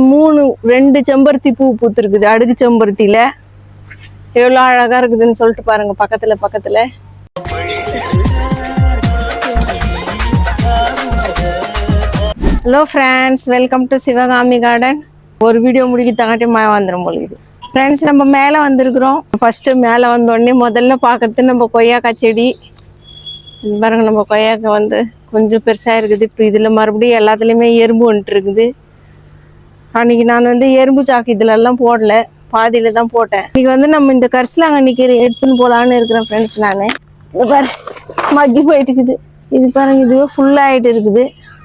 2 செம்பருத்தி பூ பூத்துருக்குது. அடுக்கு செம்பருத்தியில எவ்வளோ அழகா இருக்குதுன்னு சொல்லிட்டு பாருங்க. பக்கத்துல hello friends, welcome to Sivakami garden. ஒரு வீடியோ முடிக்க தங்காட்டி வந்துடும் போலிது. ஃப்ரெண்ட்ஸ், நம்ம மேலே வந்திருக்கிறோம். ஃபர்ஸ்ட் மேலே வந்தோடனே முதல்ல பார்க்கறது நம்ம கொய்யாக்காய் செடி. பாருங்க, நம்ம கொய்யாக்காய் வந்து கொஞ்சம் பெருசாக இருக்குது. இப்போ இதில் மறுபடியும் எல்லாத்துலேயுமே எறும்பு வந்துட்டு இருக்குது. அன்றைக்கி நான் வந்து எறும்பு சாக்கு இதிலெல்லாம் போடல, பாதியில் தான் போட்டேன். இன்றைக்கி வந்து நம்ம இந்த கரிசலாங்கண்ணி கீரை எடுத்துன்னு போகலான்னு இருக்கிறேன் ஃப்ரெண்ட்ஸ். நான் இது பாரு மக்கி போயிட்டு இருக்குது. இது பாருங்க, இதுவே ஃபுல்லாகிட்டு இருக்குது.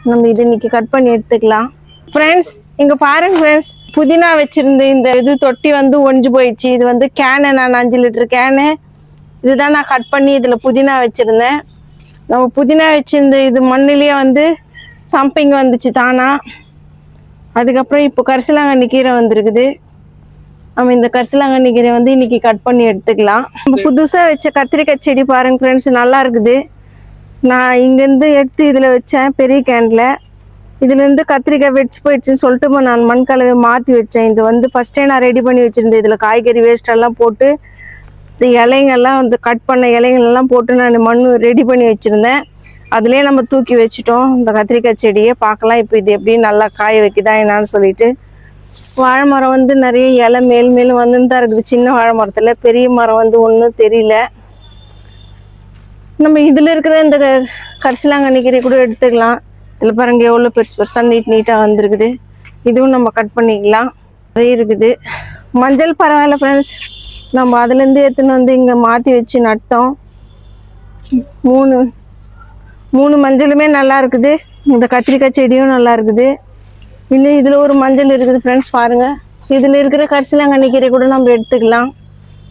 நம்ம இது இன்னைக்கு கட் பண்ணி எடுத்துக்கலாம் ஃப்ரெண்ட்ஸ். இங்கே பாருங்க ஃப்ரெண்ட்ஸ், புதினா வச்சுருந்த இந்த இது தொட்டி வந்து ஒஞ்சி போயிடுச்சு. இது வந்து கேனு, நான் 5 லிட்டர் கேனு இதுதான் நான் கட் பண்ணி இதில் புதினா வச்சுருந்தேன். நம்ம புதினா வச்சுருந்த இது மண்ணிலேயே வந்து சம்பிங் வந்துச்சு தானா. அதுக்கப்புறம் இப்போ கரிசலாங்கண்ணி கீரை வந்துருக்குது. நம்ம இந்த கரிசலாங்கண்ணி கீரை வந்து இன்னைக்கு கட் பண்ணி எடுத்துக்கலாம். நம்ம புதுசாக வச்ச கத்திரிக்காய் செடி பாருங்க ஃப்ரெண்ட்ஸ், நல்லா இருக்குது. நான் இங்கேருந்து எடுத்து இதில் வச்சேன் பெரிய கேனில். இதுலேருந்து கத்திரிக்காய் வெடிச்சு போயிடுச்சுன்னு சொல்லிட்டு நான் மண் கலவை மாற்றி வச்சேன். இது வந்து ஃபஸ்ட்டே நான் ரெடி பண்ணி வச்சுருந்தேன். இதில் காய்கறி வேஸ்டெல்லாம் போட்டு இந்த இலைங்கெல்லாம் வந்து கட் பண்ண இலைங்கள்லாம் போட்டு நான் மண் ரெடி பண்ணி வச்சுருந்தேன். அதுலேயே நம்ம தூக்கி வச்சுட்டோம் இந்த கத்திரிக்காய் செடியை. பார்க்கலாம் இப்போ இது எப்படி நல்லா காய வைக்குதா என்னான்னு சொல்லிட்டு. வாழை மரம் வந்து நிறைய இலை மேலும் வந்துன்னு தான் இருக்குது. சின்ன வாழை மரத்தில் பெரிய மரம் வந்து ஒன்றும் தெரியல. நம்ம இதில் இருக்கிற இந்த கரிசலாங்கண்ணி கீரை கூட எடுத்துக்கலாம். இதில் பாருங்க எவ்வளோ பெருசாக நீட்டாக வந்துருக்குது. இதுவும் நம்ம கட் பண்ணிக்கலாம். நிறைய இருக்குது. மஞ்சள் பரவாயில்ல ஃப்ரெண்ட்ஸ், நம்ம அதுலேருந்து எடுத்துன்னு வந்து இங்கே மாற்றி வச்சு நட்டோம். மூணு மஞ்சளுமே நல்லா இருக்குது. இந்த கத்திரிக்காய் செடியும் நல்லா இருக்குது. இன்னும் இதில் ஒரு மஞ்சள் இருக்குது ஃப்ரெண்ட்ஸ் பாருங்கள். இதில் இருக்கிற கரிசலாங்கண்ணி கீரை கூட நம்ம எடுத்துக்கலாம்.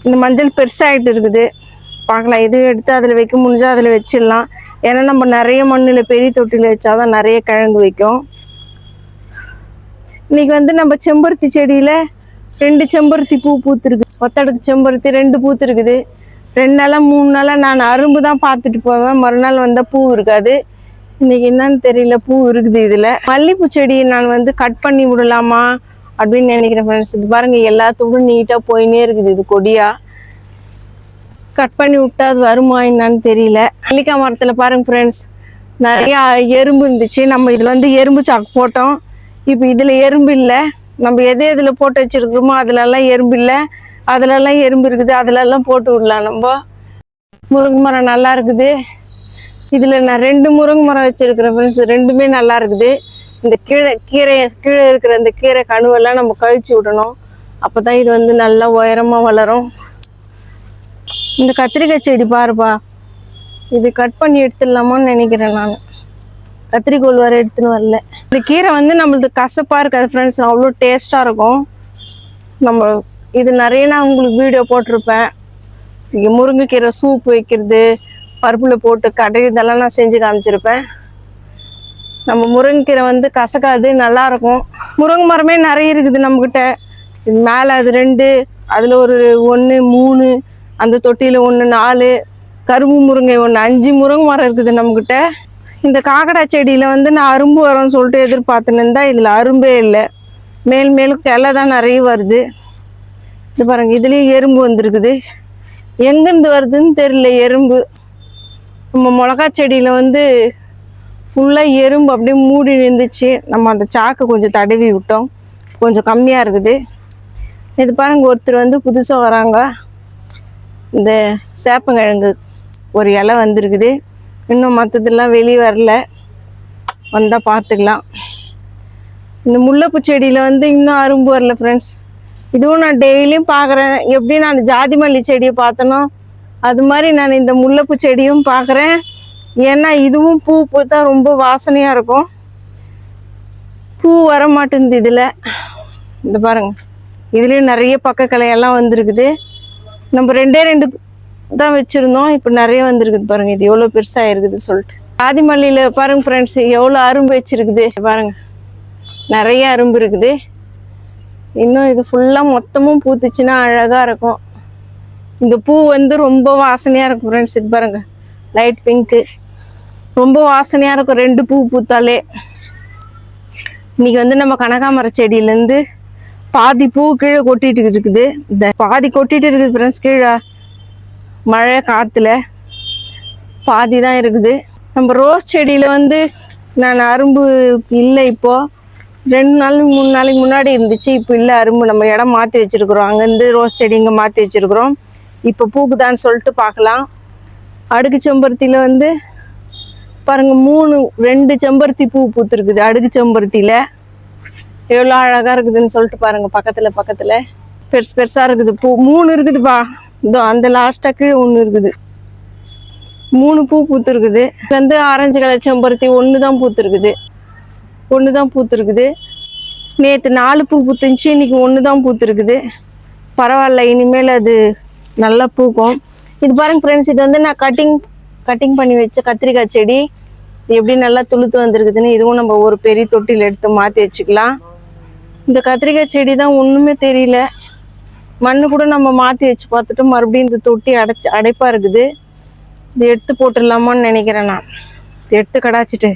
இந்த மஞ்சள் பெருசாகிட்டு இருக்குது. பார்க்கலாம், இதுவும் எடுத்து அதில் வைக்க முடிஞ்சால் அதில் வச்சிடலாம். ஏன்னா நம்ம நிறைய மண்ணில் பெரிய தொட்டியில் வச்சாதான் நிறைய கிழங்கு வைக்கும். இன்றைக்கி வந்து நம்ம செம்பருத்தி செடியில் 2 செம்பருத்தி பூ பூத்துருக்கு. ஒத்தடுக்கு செம்பருத்தி 2 பூத்துருக்குது. 2 நாளாக 3 நாளாக நான் அரும்பு தான் பார்த்துட்டு போவேன். மறுநாள் வந்தால் பூ இருக்காது. இன்றைக்கி என்னன்னு தெரியல, பூ இருக்குது. இதில் மல்லிகைப்பூ செடி நான் வந்து கட் பண்ணி விடலாமா அப்படின்னு நினைக்கிறேன் ஃப்ரெண்ட்ஸ். இது பாருங்கள் எல்லாத்தோடும் நீட்டாக போயினே இருக்குது. இது கொடியாக கட் பண்ணி விட்டா அது வருமா என்னான்னு தெரியல. மல்லிக்காய் மரத்தில் பாருங்கள் ஃப்ரெண்ட்ஸ், நிறையா எறும்பு இருந்துச்சு. நம்ம இதில் வந்து எறும்பு சாக்கு போட்டோம். இப்போ இதில் எறும்பு இல்லை. நம்ம எதில் போட்டு வச்சுருக்கிறோமோ அதிலெல்லாம் எறும்பு இல்லை. அதிலெல்லாம் எறும்பு இருக்குது. அதிலெல்லாம் போட்டு விடலாம். நம்ம முருங்கை மரம் நல்லா இருக்குது. இதில் நான் 2 முருங்கை மரம் வச்சுருக்கிறேன் ஃப்ரெண்ட்ஸ். 2மே நல்லா இருக்குது. இந்த கீழே இருக்கிற இந்த கீரை கணுவெல்லாம் நம்ம கழிச்சு விடணும். அப்போ தான் இது வந்து நல்லா உயரமாக வளரும். இந்த கத்திரிக்காய் செடி பாருப்பா, இது கட் பண்ணி எடுத்துடலாமான்னு நினைக்கிறேன் நான். கத்திரிக்கோள் வர எடுத்துன்னு வரல. இந்த கீரை வந்து நம்மளுக்கு கசப்பாக இருக்காது ஃப்ரெண்ட்ஸ், அவ்வளோ டேஸ்ட்டாக இருக்கும். நம்ம இது நிறைய நான் உங்களுக்கு வீடியோ போட்டிருப்பேன். முருங்கைக்கீரை சூப் வைக்கிறது, பருப்பில் போட்டு கடை இதெல்லாம் நான் செஞ்சு காமிச்சிருப்பேன். நம்ம முருங்கைக்கீரை வந்து கசக்காது, நல்லாயிருக்கும். முருங்கை மரமே நிறைய இருக்குது நம்மக்கிட்ட. இது மேலே அது 2, அதில் ஒரு 1, 3, அந்த தொட்டியில் 1, 4, கரும்பு முருங்கை 1, 5 முருங்கை மரம் இருக்குது நம்மக்கிட்ட. இந்த காக்கடா செடியில் வந்து நான் அரும்பு வரும்னு சொல்லிட்டு எதிர்பார்த்துன்னு இருந்தால் இதில் அரும்பே இல்லை. மேலும் கிளை தான் நிறைய வருது. இது பாருங்கள், இதுலேயும் எறும்பு வந்துருக்குது. எங்கேருந்து வருதுன்னு தெரியல எறும்பு. நம்ம மிளகா செடியில் வந்து ஃபுல்லாக எறும்பு அப்படியே மூடி நின்றுச்சு. நம்ம அந்த சாக்கு கொஞ்சம் தடவி விட்டோம், கொஞ்சம் கம்மியாக இருக்குது. இது பாருங்கள், ஒருத்தர் வந்து புதுசாக வராங்க. இந்த சேப்பங்கிழங்கு ஒரு இலை வந்துருக்குது. இன்னும் மற்றதெல்லாம் வெளியே வரல, வந்தால் பார்த்துக்கலாம். இந்த முல்லைப்பூ செடியில் வந்து இன்னும் அரும்பு வரல ஃப்ரெண்ட்ஸ். இதுவும் நான் டெய்லியும் பார்க்குறேன். எப்படி நான் ஜாதி மல்லி செடியை பார்த்தனோ அது மாதிரி நான் இந்த முல்லைப்பூ செடியும் பார்க்குறேன். ஏன்னா இதுவும் பூ பூத்தா ரொம்ப வாசனையாக இருக்கும். பூ வர மாட்டேங்குது இதில். இந்த பாருங்கள், இதுலேயும் நிறைய பக்க கிளையெல்லாம் வந்துருக்குது. நம்ம 2 தான் வச்சுருந்தோம், இப்போ நிறைய வந்துருக்குது பாருங்கள். இது எவ்வளோ பெருசாக இருக்குது சொல்லிட்டு. ஜாதி மல்லியில் பாருங்கள் ஃப்ரெண்ட்ஸ், எவ்வளோ அரும்பு வச்சுருக்குது பாருங்கள். நிறைய அரும்பு இருக்குது. இன்னும் இது ஃபுல்லாக மொத்தமும் பூத்துச்சுன்னா அழகாக இருக்கும். இந்த பூ வந்து ரொம்ப வாசனையாக இருக்கும் ஃப்ரெண்ட்ஸ். இது பாருங்கள், லைட் பிங்க்கு ரொம்ப வாசனையாக இருக்கும். 2 பூ பூத்தாலே இன்னைக்கு வந்து நம்ம கனகாமர செடியிலேருந்து பாதி பூ கீழே கொட்டிட்டு இருக்குது. இந்த பாதி கொட்டிட்டு இருக்குது ஃப்ரெண்ட்ஸ். கீழே மழை காற்றுல பாதி தான் இருக்குது. நம்ம ரோஸ் செடியில் வந்து நான் அரும்பு இல்லை. இப்போது 2 நாள் 3 நாளைக்கு முன்னாடி இருந்துச்சு. இப்போ இல்லை அரும்பு. நம்ம இடம் மாற்றி வச்சுருக்குறோம். அங்கேருந்து ரோஸ் செடி இங்கே மாற்றி வச்சுருக்குறோம். இப்போ பூக்குதான்னு சொல்லிட்டு பார்க்கலாம். அடுக்கு செம்பருத்தியில் வந்து பாருங்கள் 2 செம்பருத்தி பூ பூத்துருக்குது. அடுக்கு செம்பருத்தியில் எவ்வளோ அழகாக இருக்குதுன்னு சொல்லிட்டு பாருங்கள். பக்கத்தில் பெருசாக இருக்குது. பூ 3 இருக்குதுப்பா. இதோ அந்த லாஸ்ட்டாக கீழே 1 இருக்குது. 3 பூ பூத்துருக்குது. வந்து ஆரஞ்சு கலர் செம்பருத்தி 1 தான் பூத்துருக்குது. நேற்று 4 பூ பூத்துருந்துச்சு. இன்னைக்கு 1 தான் பூத்துருக்குது. பரவாயில்ல, இனிமேல் அது நல்லா பூக்கும். இது பாருங்க ஃப்ரெண்ட்ஸ், இது வந்து நான் கட்டிங் பண்ணி வச்ச கத்திரிக்காய் செடி. எப்படி நல்லா துளுத்து வந்திருக்குதுன்னு இதுவும் நம்ம ஒரு பெரிய தொட்டியில் எடுத்து மாற்றி வச்சுக்கலாம். இந்த கத்திரிக்காய் செடி தான் ஒன்றுமே தெரியல. மண்ணு கூட நம்ம மாற்றி வச்சு பார்த்துட்டு மறுபடியும் இந்த தொட்டி அடைப்பாக இருக்குது. இது எடுத்து போட்டுடலாமான்னு நினைக்கிறேன். நான் எடுத்து கடாச்சிட்டு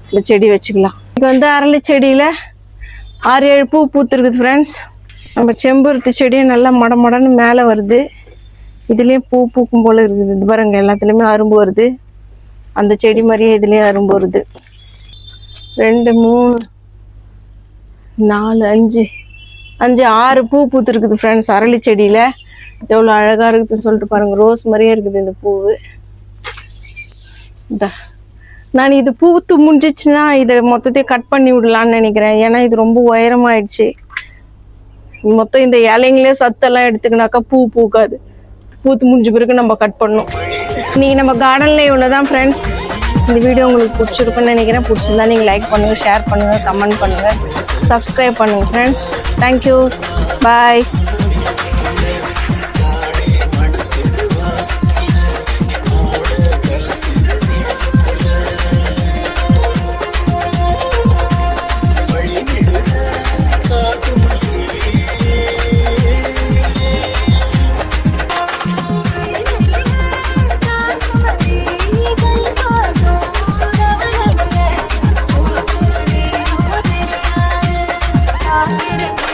இந்த செடி வச்சுக்கலாம். இது வந்து அரளி செடியில் 6-7 பூ பூத்துருக்குது ஃப்ரெண்ட்ஸ். நம்ம செம்பருத்தி செடியும் நல்லா மடன்னு மேலே வருது. இதுலேயும் பூ பூக்கும் போல் இருக்குது. இது பாருங்க, எல்லாத்துலேயுமே அரும்பு வருது. அந்த செடி மாதிரியே இதுலேயும் அரும்பு வருது. 2 3 4 5 6 பூ பூத்துருக்குது ஃப்ரெண்ட்ஸ். அரளி செடியில் எவ்வளோ அழகாக இருக்குதுன்னு சொல்லிட்டு பாருங்கள். ரோஸ் மாதிரியே இருக்குது இந்த பூவு. நான் இது பூத்து முடிஞ்சிச்சுன்னா இதை மொத்தத்தையும் கட் பண்ணி விடலான்னு நினைக்கிறேன். ஏன்னா இது ரொம்ப உயரமாயிடுச்சு. மொத்தம் இந்த இலைங்களே சத்தெல்லாம் எடுத்துக்கினாக்கா பூ பூக்காது. பூத்து முடிஞ்ச பிறகு நம்ம கட் பண்ணணும். இன்னைக்கு நம்ம கார்டனில் இவ்வளோதான் ஃப்ரெண்ட்ஸ். இந்த வீடியோ உங்களுக்கு பிடிச்சிருக்குன்னு நினைக்கிறேன். பிடிச்சிருந்தா நீங்கள் லைக் பண்ணுங்கள், ஷேர் பண்ணுங்கள், கமெண்ட் பண்ணுங்கள், சப்ஸ்கிரைப் பண்ணுங்கள் friends. Thank you, bye. Get it.